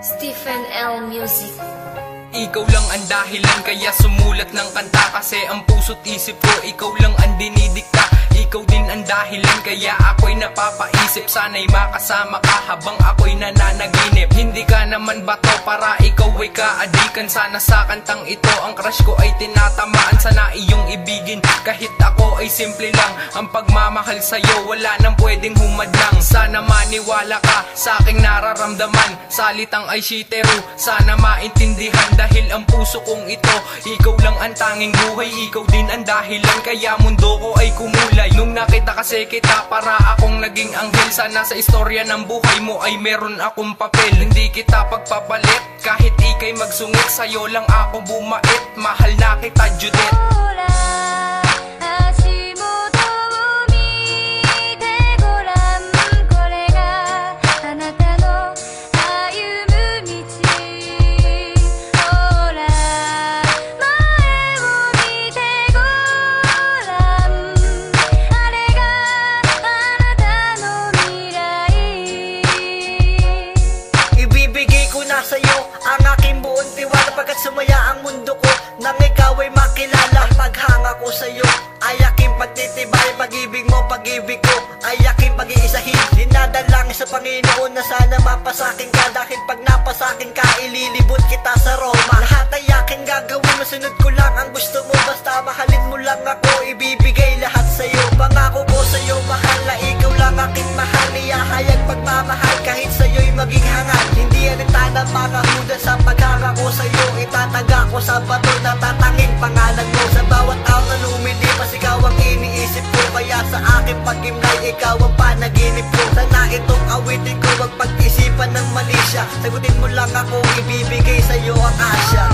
Stephen L. Music. Ikaw lang ang dahilan kaya sumulat ng kanta, kasi ang puso't isip ko ikaw lang ang dinidikta. Ikaw din ang dahilan kaya ako'y napapaisip, sana'y makasama ka habang ako'y nananaginip. Hindi ka naman bato para ikaw ay kaadikan, sana sa kantang ito ang crush ko ay tinatamaan. Sana iyong ibigin kahit ako ay simple lang, ang pagmamahal sa'yo wala nang pwedeng humadlang. Sana maniwala ka sa aking nararamdaman, salitang ay shiteru sana maintindihan. Dahil ang puso kong ito, ikaw lang ang tanging buhay, ikaw din ang dahilan kaya mundo ko ay kumulay. Nung nakita kasi kita para akong naging anghel, sana sa istorya ng buhay mo ay meron akong papel. Hindi kita pagpapalit kahit ikay magsungit, sa'yo lang ako bumait, mahal na kita Judith. Sa'yo ang aking buong tiwala, pagkat sumaya ang mundo ko nang ikaw ay makilala. Ang paghanga ko sa'yo ay aking pagtitibay, pag-ibig mo, pag-ibig ko ay aking pag-iisahin. Dinadalangin sa Panginoon na sana mapasakin ka, dahil pag napasakin ka ililibot kita sa Roma. Lahat ay aking gagawin, masunod ko lang ang gusto mo, basta mahalin mo lang ako, ibibigay lahat sa'yo. Pangako ko sa'yo mahal na ikaw lang aking mahal, iyahayag pagmamahal kahit sa'yo'y maging hangal. Hindi alita ng mga huda sa paghanga ko sa'yo, itataga ko sa bato na tatanging pangalan mo. Sa bawat araw na lumilipas ikaw ang iniisip ko, kaya sa aking pag-imlay ikaw ang panaginip ko. Sana itong awitin ko wag pag-isipan ng mali siya, sagutin mo lang ako, ibibigay sa'yo ang asya.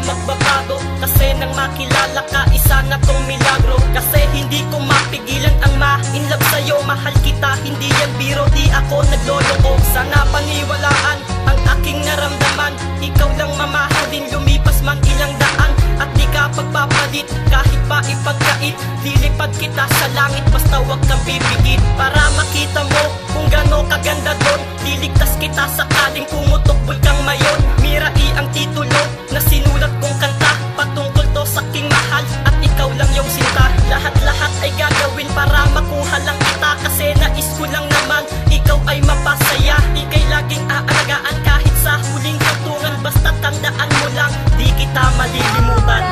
Magbabago kasi nang makilala ka, isa na tong milagro. Kasi hindi ko mapigilan ang ma-inlove sa'yo, mahal kita, hindi yan biro, di ako nagloloko. Sana paniwalaan ang aking naramdaman, ikaw lang mamahalin, lumipas man ilang daan at di ka pagpapalit, kahit pa ipagkait. Lilipad kita sa langit, basta wag kang pipigit, para makita mo kung gano'n kaganda doon. Liligtas kita sakaling pumutok bulkang mayon. Mirai ang titulo na sinulat kong kanta, patungkol to sa aking mahal at ikaw lang yung sinta. Lahat-lahat ay gagawin para makuha lang kita, kasi nais ko lang naman ikaw ay mapasaya. Ika'y laging aalagaan kahit sa huling hantungan, basta tandaan mo lang di kita malilimutan.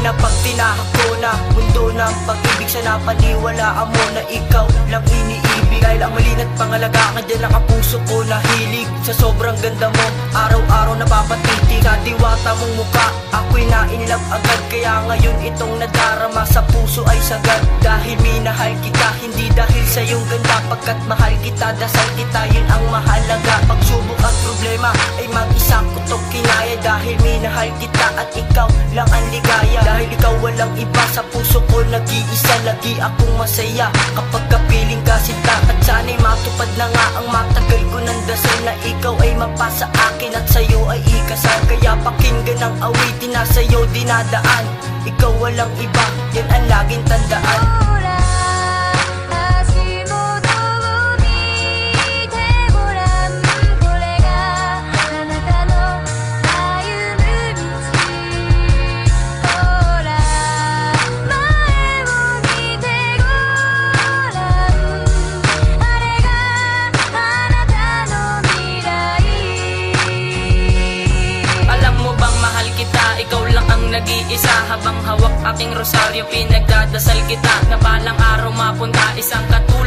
Pag tinahak ko na mundo ng pag-ibig, sana paniwalaan mo na ikaw lang iniibig. Dahil ang malina't pangalagaan dyan ang kapuso ko nahilig sa sobrang ganda mo, araw-araw napapatitig sa diwata mong muka. Ako'y na-inlove agad, kaya ngayon itong nadarama sa puso ay sagad. Dahil minahal kita, hindi dahil sa iyong ganda, pagkat mahal kita, dasal kita, yun ang mahalaga. Pagsubok at problema ay mag-isa ko to kinaya, dahil minahal kita at ikaw lang ang ligaya. Dahil ikaw walang iba sa puso ko, nag-iisa, lagi akong masaya kapag kapiling ka sinta. At sana'y matupad na nga ang matagal ko ng dasal, na ikaw ay mapasa akin at sa'yo ay ikasal. Kaya pakinggan ang awitin na sa'yo dinadaan, ikaw walang iba, yan ang laging tandaan. Nag-iisa habang hawak aking rosaryo, pinagdadasal kita na balang araw mapunta isang katulad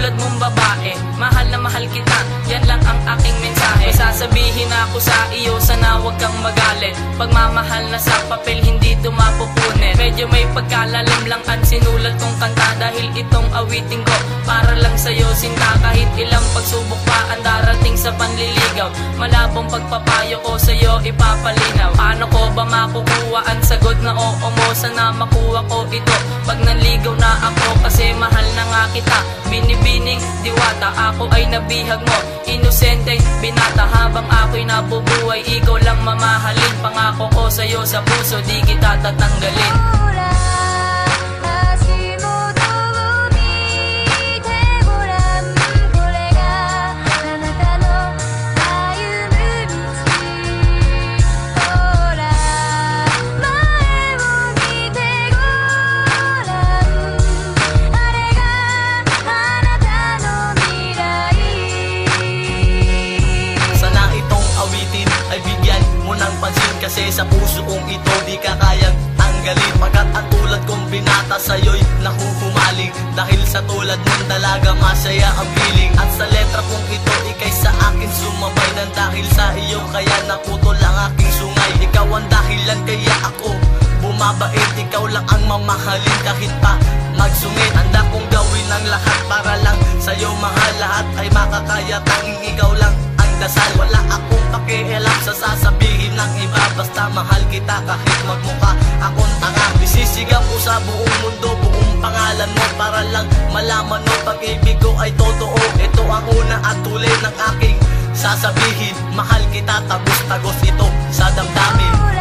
ako sa iyo, sana wag kang magalit. Pagmamahal na sa papel, hindi ito mapupunin. Medyo may pagkalalim lang ang sinulat kong kanta, dahil itong awitin ko para lang sa'yo sinta. Kahit ilang pagsubok pa ang darating sa panliligaw, malabong pagpapayo ko sa'yo ipapalinaw. Paano ko ba makukuha ang sagot na oo mo? Sana makuha ko ito pag nanligaw na ako, kasi mahal na nga kita. Binibining diwata, ako ay nabihag mo. Inosenteng binata, habang ako'y nabubuhay, ikaw lang mamahalin. Pangako ko sa'yo sa puso, di kita tatanggalin. Kasi sa puso kong ito di ka kayang tanggalin, pagkat ang tulad kong binata sa'yo'y nahuhumaling. Dahil sa tulad mong dalaga masaya ang feeling, at sa letra kong ito ikay sa akin sumabay. Nang dahil sa iyo kaya naputol ang aking sungay. Ikaw ang dahilan kaya ako bumabait, ikaw lang ang mamahalin kahit pa magsungit. Handa kong gawin ang lahat para lang sa'yo mahal, lahat ay makakaya, tanging ikaw lang ang dasal. Wala akong pakialam sa sasabihin ng iba, basta mahal kita kahit magmukha akong tanga. Isisigaw ko sa buong mundo buong pangalan mo, para lang malaman mo pag-ibig ko ay totoo. Ito ang una at huli ng aking sasabihin, mahal kita, tagos-tagos ito sa damdamin.